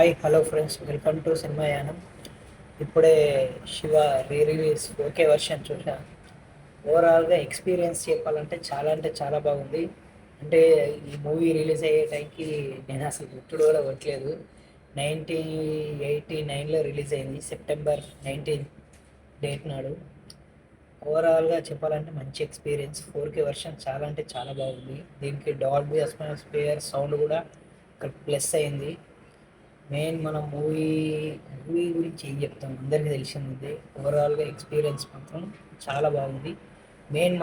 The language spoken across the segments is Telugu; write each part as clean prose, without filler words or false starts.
Hi hello friends, welcome to Cinemayanam. ఇప్పుడే శివ రిలీజ్ ఓకే వర్షన్ చూసా. ఓవరాల్గా ఎక్స్పీరియన్స్ చెప్పాలంటే చాలా అంటే చాలా బాగుంది. అంటే ఈ మూవీ రిలీజ్ అయ్యే టైంకి నేను అసలు గుర్తుడు కూడా కొట్టలేదు. 1989లో రిలీజ్ అయింది, సెప్టెంబర్ 19 డేట్ నాడు. ఓవరాల్గా చెప్పాలంటే మంచి ఎక్స్పీరియన్స్. 4K వర్షన్ చాలా అంటే చాలా బాగుంది. దీనికి డాల్బీ అట్మాస్ఫియర్ సౌండ్ కూడా ఇక్కడ ప్లస్ అయింది. మెయిన్ మనం మూవీ మూవీ గురించి ఏం చెప్తాం, అందరికీ తెలిసిందే. ఓవరాల్గా ఎక్స్పీరియన్స్ మాత్రం చాలా బాగుంది. మెయిన్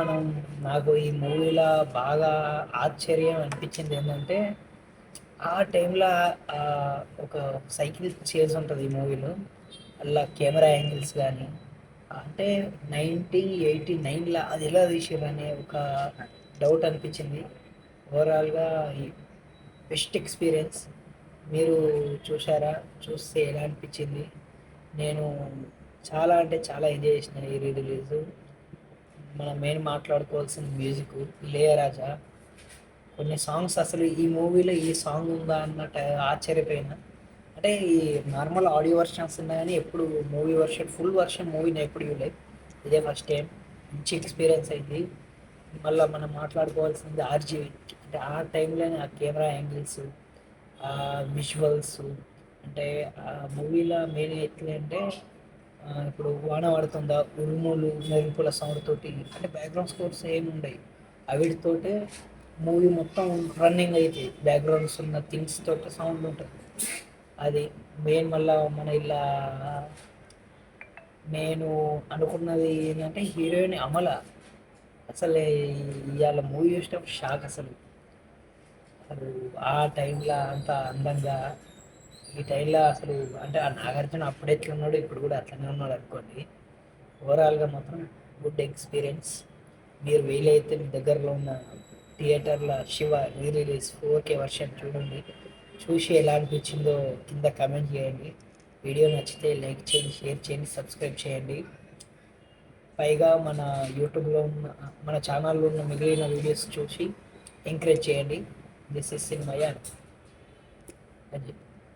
నాకు ఈ మూవీలో బాగా ఆశ్చర్యం అనిపించింది ఏంటంటే, ఆ టైంలో ఒక సైకిల్ చేజ్ ఉంటుంది ఈ మూవీలో. అలా కెమెరా యాంగిల్స్ కానీ, అంటే 1989లో అది ఎలా తీసారు అనే ఒక డౌట్ అనిపించింది. ఓవరాల్గా ఈ బెస్ట్ ఎక్స్పీరియన్స్. మీరు చూసారా? చూస్తే ఎలా అనిపించింది? నేను చాలా అంటే చాలా ఎంజాయ్ చేసిన ఈ రిలీజు. మనం మెయిన్ మాట్లాడుకోవాల్సిన మ్యూజిక్, ఇళయరాజా. కొన్ని సాంగ్స్ అసలు ఈ మూవీలో ఈ సాంగ్ ఉందా అన్నట్టు ఆశ్చర్యపోయినా. అంటే ఈ నార్మల్ ఆడియో వర్షన్స్ ఉన్నాయి కానీ ఎప్పుడు మూవీ వర్షన్ ఫుల్ వర్షన్ మూవీని ఎప్పుడు చూడలేదు. ఇదే ఫస్ట్ టైం. మంచి ఎక్స్పీరియన్స్ అయింది. మళ్ళీ మనం మాట్లాడుకోవాల్సింది ఆర్జీవి. అంటే ఆ టైంలోనే ఆ కెమెరా యాంగిల్స్, విజువల్స్, అంటే ఆ మూవీలో మెయిన్ ఎట్లా అంటే, ఇప్పుడు వాన పడుతుందా, ఉరుములు మెరుపుల సౌండ్ తోటి, అంటే బ్యాక్గ్రౌండ్ స్కోర్స్ ఏమి ఉండవు. అవిటితోటే మూవీ మొత్తం రన్నింగ్ అయితే బ్యాక్గ్రౌండ్స్ ఉన్న థింగ్స్ తోటి సౌండ్ ఉంటుంది. అది మెయిన్. మళ్ళీ మన ఇలా నేను అనుకున్నది ఏంటంటే, హీరోయిన్ అమల అసలు ఇవాళ మూవీ చూసినప్పుడు షాక్ అసలు. అసలు ఆ టైంలో అంత అందంగా, ఈ టైంలో అసలు అంటే ఆ నాగార్జున అప్పుడు ఎట్లా ఉన్నాడు ఇప్పుడు కూడా అట్లనే ఉన్నాడు అనుకోండి. ఓవరాల్గా మాత్రం గుడ్ ఎక్స్పీరియన్స్. మీరు వీలైతే మీ దగ్గరలో ఉన్న థియేటర్లో శివ రిలీజ్ 4K వర్షన్ చూడండి. చూసి ఎలా అనిపించిందో కింద కామెంట్ చేయండి. వీడియో నచ్చితే లైక్ చేయండి, షేర్ చేయండి, సబ్స్క్రైబ్ చేయండి. పైగా మన యూట్యూబ్లో ఉన్న మన ఛానల్లో ఉన్న మిగిలిన వీడియోస్ చూసి ఎంకరేజ్ చేయండి. This is సినిమయ్య.